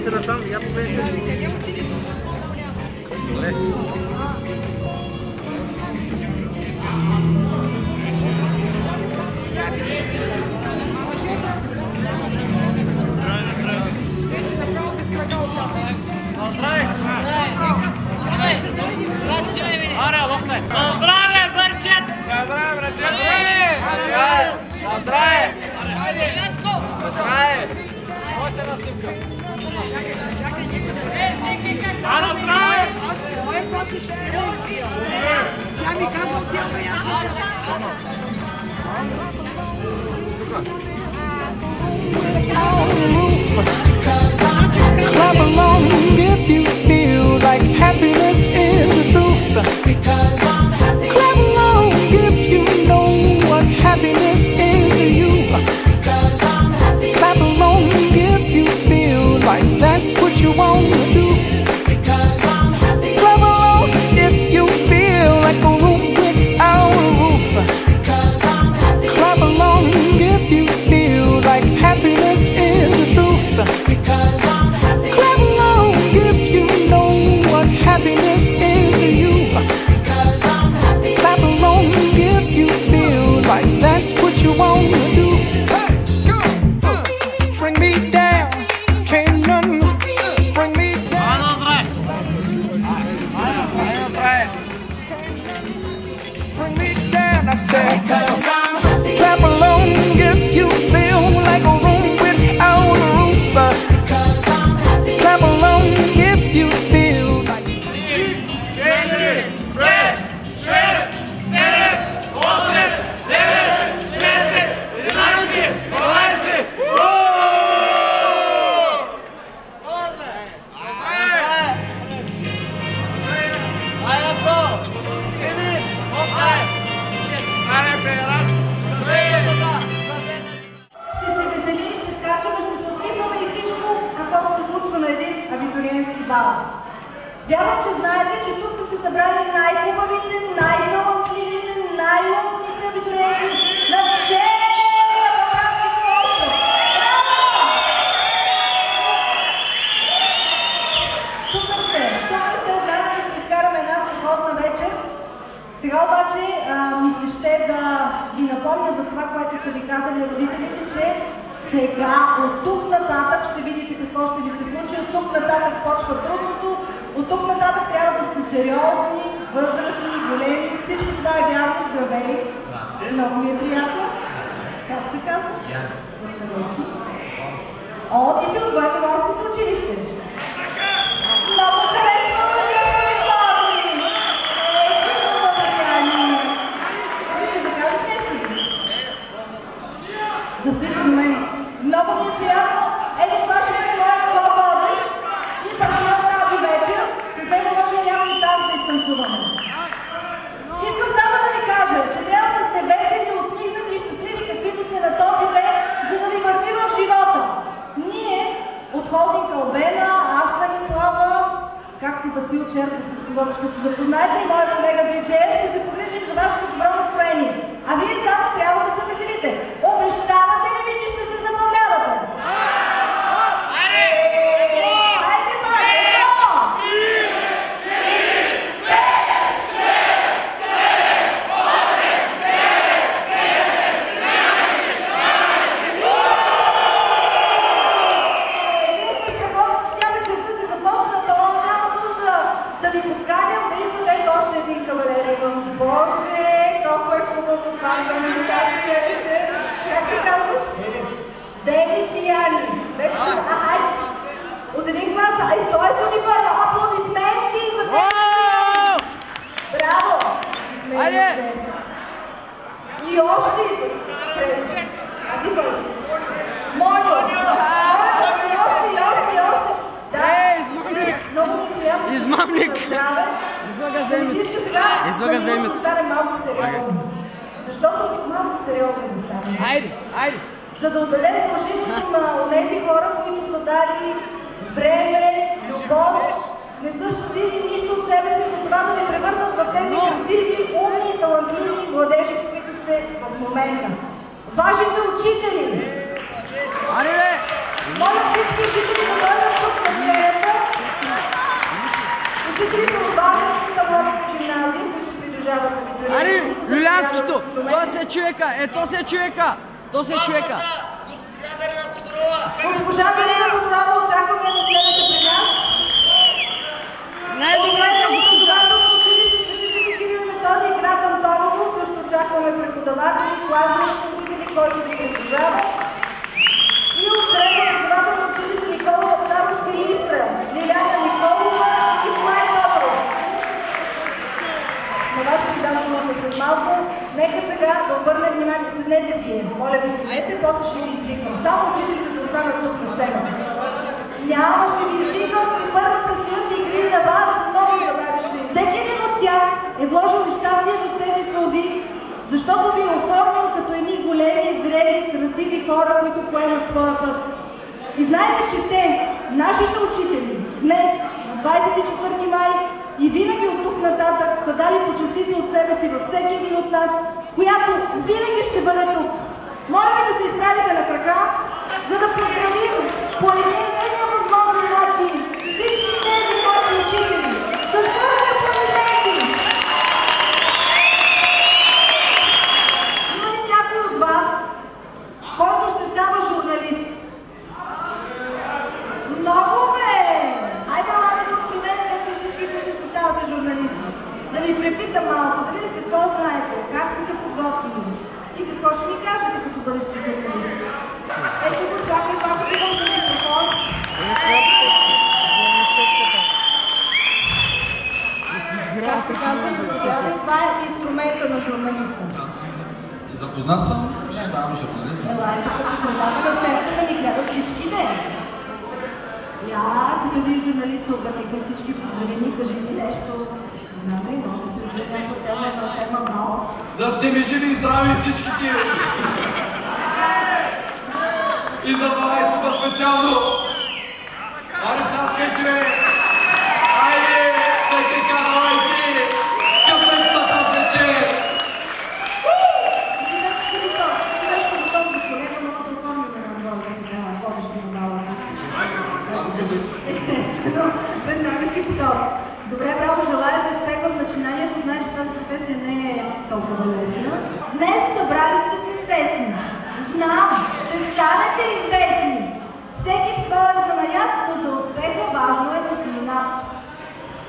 Идете насам, я погледнете. Добре. Здраве, бърчет! Здраве, братец! Здраве! Здраве! Още една снимка. Ана, здраве! Тя ми казва от тяло и Clap along if you feel like happiness is the truth. Clap along if you know what happiness is to you. Clap along if you feel like that's what you want to do. Clap along if you feel like a room without a roof. Clap along if you feel like happiness is the truth. Clap along if you know what happiness is to you. Clap along if you feel like that's what you want to do. Bring me down, can't none bring me down. Bring me down, I said. Clap along if you feel like a room without a roof. Clap along if you feel like. Вярвам, че знаете, че тук са се събрали най-хубавите, най-талантливите, най-умните абитуриенти на целия Балкански полуостров. Браво! Супер сте! Супер сте, знаем, че ще изкараме една страхотна вечер. Сега обаче ми се ще да ви напомня за това, което са ви казали родителите, че сега от тук нататък ще видите какво ще ви се случи. От тук нататък почва трудното. От тук нататък трябва да сте сериозни, възрастни, големи. Всичко това е вярно. Здравей! Много ми е приятно. Как се казваш? О, ти си от Военноморското училище. Много харесвам мъжете ми форми. Че много влияние. Искаш да кажеш нещо? Да стоите до мен. Много ми е приятно. Ето това ще бъде моят по-водещ и партньор тази вечер. С него може и някой там да изтанцуваме. Искам само да ви кажа, че трябва да сте весели, усмихнати и щастливи, каквито сте на този ден, за да ви върви в живота. Ние от холдинг Албена, аз Станислава, както и Васил Черков, с когото ще се запознаете, и моя колега Гриджея, ще се погрижим за вашето добро настроение. А вие само трябва да се веселите. Обещавате ли ви, че ще се забавлявате? Хайде пак! Да ви подканям да идвате още един кавалер. Боже, колко е хубаво това да ми кажете. Как се казваш? Денис и Яни. Вече са, хайде. От един глас, ай, той е с униформа. Аплодисменти за тези. Браво! Хайде! И още идват. А ти бъде. Моля! И още. Много ми приятно. Измамник! Излага земето. Да стане малко сериозно. Защото малко сериозно да стане. Айде! За да отдадем дължимото на тези хора, които са дали време, любов, не са щадили нищо от себе си, за това да ви превърнат в тези красиви, умни и талантливи младежи, които сте в момента. Вашите учители! Аре! Моля всички учители да дойдат тук на сцената. Учителите от Варненската морска гимназия, които придружават абитуриентите. Ари, Юлианското! То се човека! То се човека! То се човека! Госпожа Дарина Тодорова, очакваме на сцената при нас. Най-добрата госпожа! Училище Свети Свети Кирил и Методий, град Антоново, също очакваме преподаватели, класни учители, който се придружава. И от средно образователно училище Никола Вапцаров, Силистра, Лиляна Николова и Плай Тодоров. На вас ще дам думата след малко. Нека сега да обърнем внимание, седнете вие. Моля ви, седнете, после ще ви извикам. Само учителите да останат тук на сцената. Няма, ще ви извикам и първо предстоят игри за вас, много забавящи. Всеки един от тях е вложил и щастие в тези сълзи, защото ви е оформил като едни големи, зрели, красиви хора, които поемат своя път. И знаете, че те, нашите учители, днес, на 24 май, и винаги от тук нататък са дали по частица от себе си във всеки един от нас, която винаги ще бъде тук. Моля ви да се изправите на крака, за да поздравим по единствения възможен начин всички тези наши учители с твърди аплодисменти. Има ли някой от вас, който ще става журналист? Много бе! Айде, ладно тук при мен, тези всички, които ще ставате журналисти. Да ви препитам малко, да видите какво знаете, как сте се подготвили и какво ще ни кажете, като бъдещи журналисти. Ето го, чакай малко да го за микрофон. Как се казва, заповядай, това е инструмента на журналиста. Запознат съм, ще ставам журналист. Елай, като солдата на сцената да ни гледат всички ден. Тук един журналист се обърни към всички поздравени, кажи ми нещо. Знам ли, но да се разгледам по тема, една тема много. Да сте ми живи и здрави всички ти! И за 12-та специално! Ари, таскай, човек! Айде, тъйка, давайте! Късъцата се че! И така ще ви то. Ти беше готов за колега, но да помня на водещи на малата. Естествено, веднага си готов. Добре, браво, желая да успех в начинанието. Знаеш, че тази професия не е толкова лесна. Днес събрали сте се свестни. Знам, ще станете известни. Всеки в своя занаят, но за успеха важно е да си инат.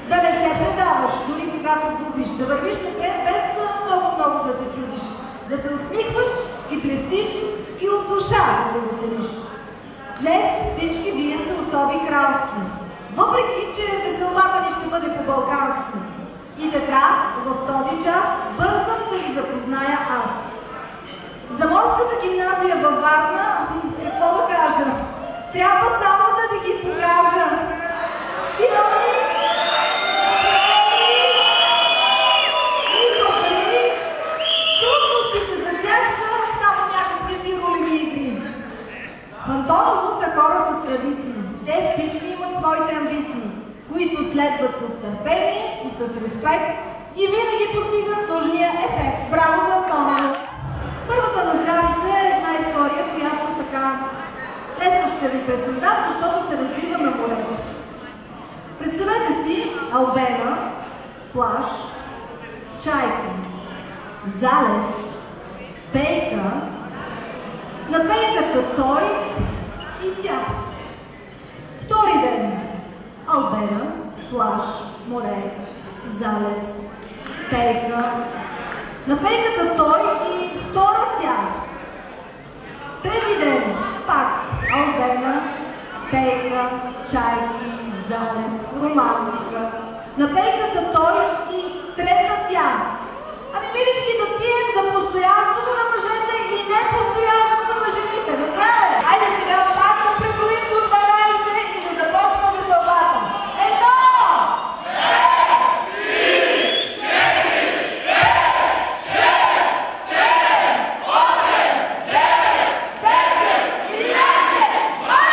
Да не се предаваш, дори когато губиш, да вървиш напред без много да се чудиш. Да се усмихваш и блестиш и от душа да се веселиш. Днес всички вие сте особи кралски, въпреки че веселбата ни ще бъде по-балкански. И така, в този час бързам да ви запозная аз. За морската гимназия във Варна, какво да кажа? Трябва само да ви ги покажа. Силни, и добри, трудностите за тях са само някакви си големи игри. В Антоново са хора с традиции. Те всички имат своите амбиции, които следват с търпение и с респект и винаги постигат нужния ефект. Браво за Антоново! Първата на здравица е една история, която така лесно ще ви пресъздам, защото се развива на морето. Представете си албена, плаж, чайка, залез, пейка, на пейката той и тя. Втори ден. Албена, плаж, море, залез, пейка. На пейката той и втора тя. Трети ден. Пак албена, пейка, чайки, залез, романтика. На пейката той и трета тя. Ами, милички, да пием за постоянството на мъжете и непостоянството на жените. Добре? Айде сега пак да преброим до 12 и да започваме веселбата. 1, 2, 3, 4, 5, 6, 7, 8, 9, 10, 11, 12.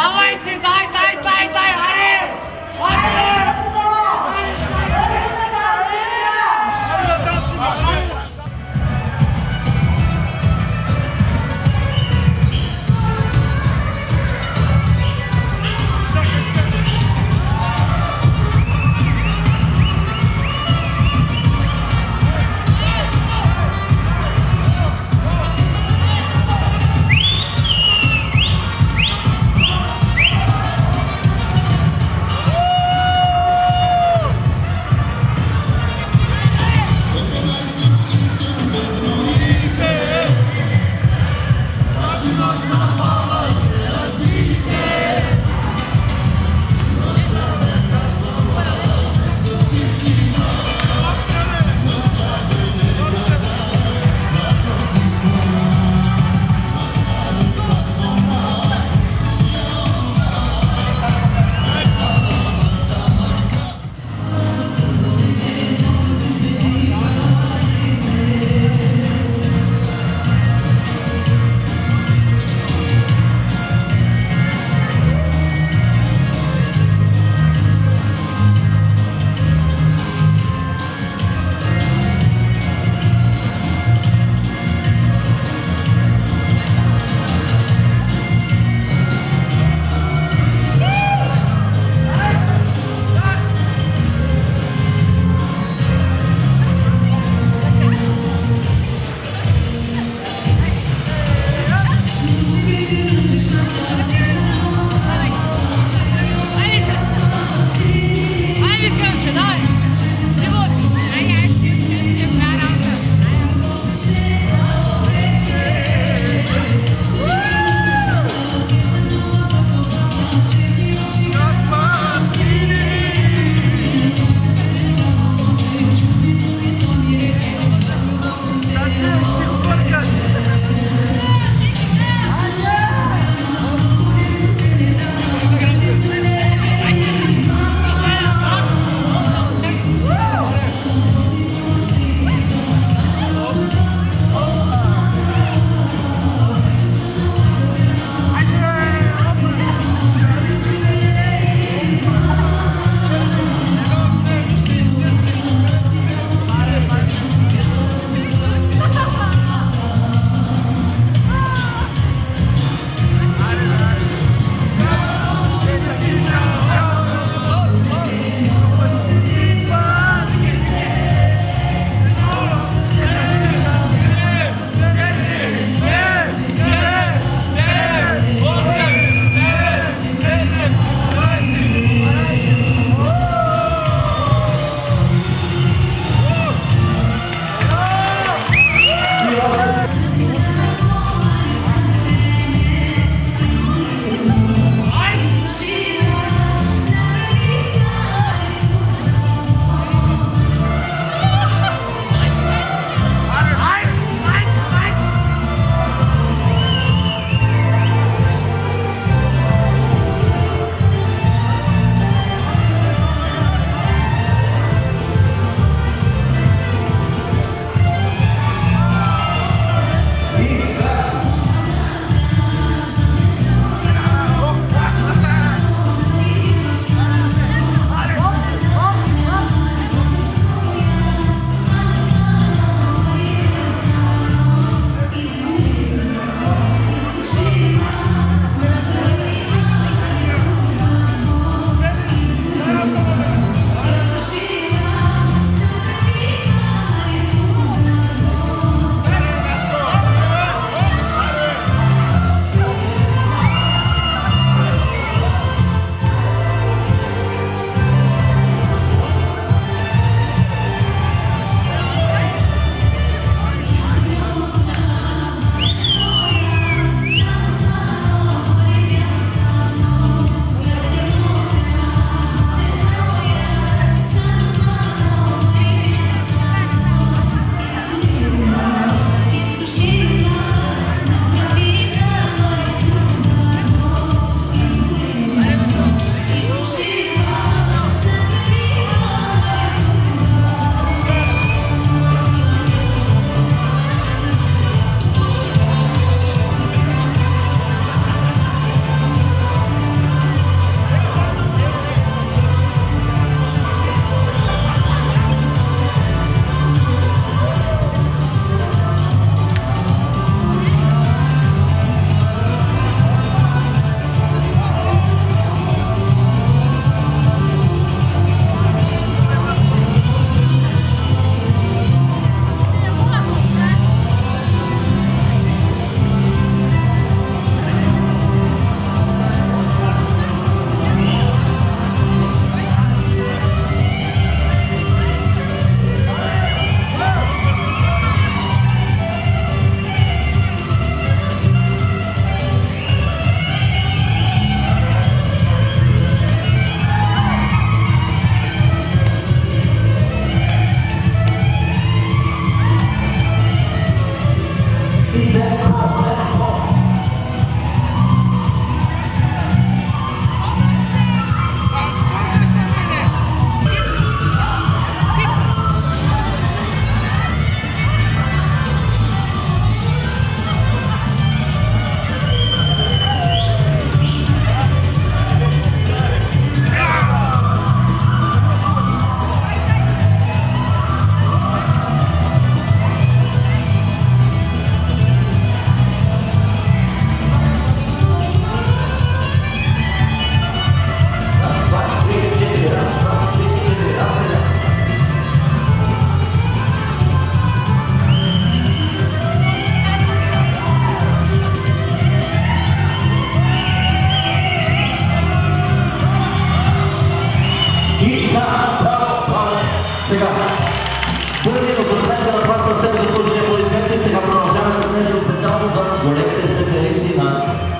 Давайте, дай, Хари!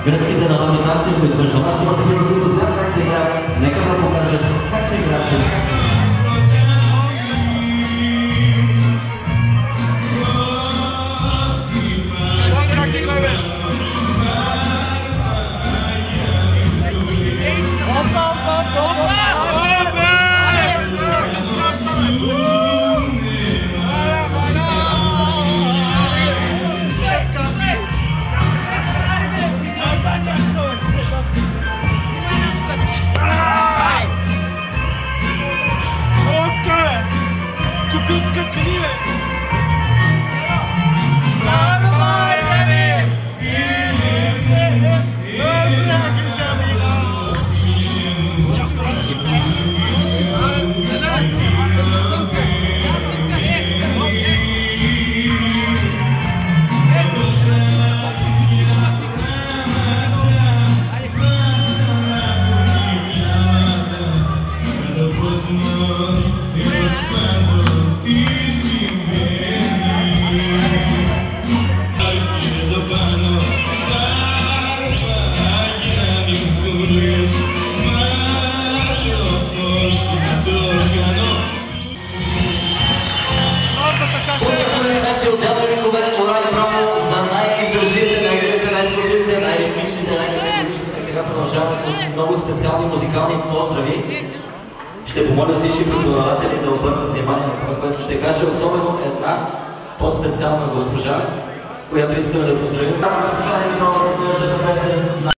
гръцките народни танци, които измежду нас имат такива, които знаят как се играе. Нека да покажат как се играе сега. Продължаваме с много специални музикални поздрави. Ще помоля всички преподаватели да обърнат внимание на това, което ще кажа, особено една по-специална госпожа, която искаме да поздравим. Госпожа Димитрова със следващата песен.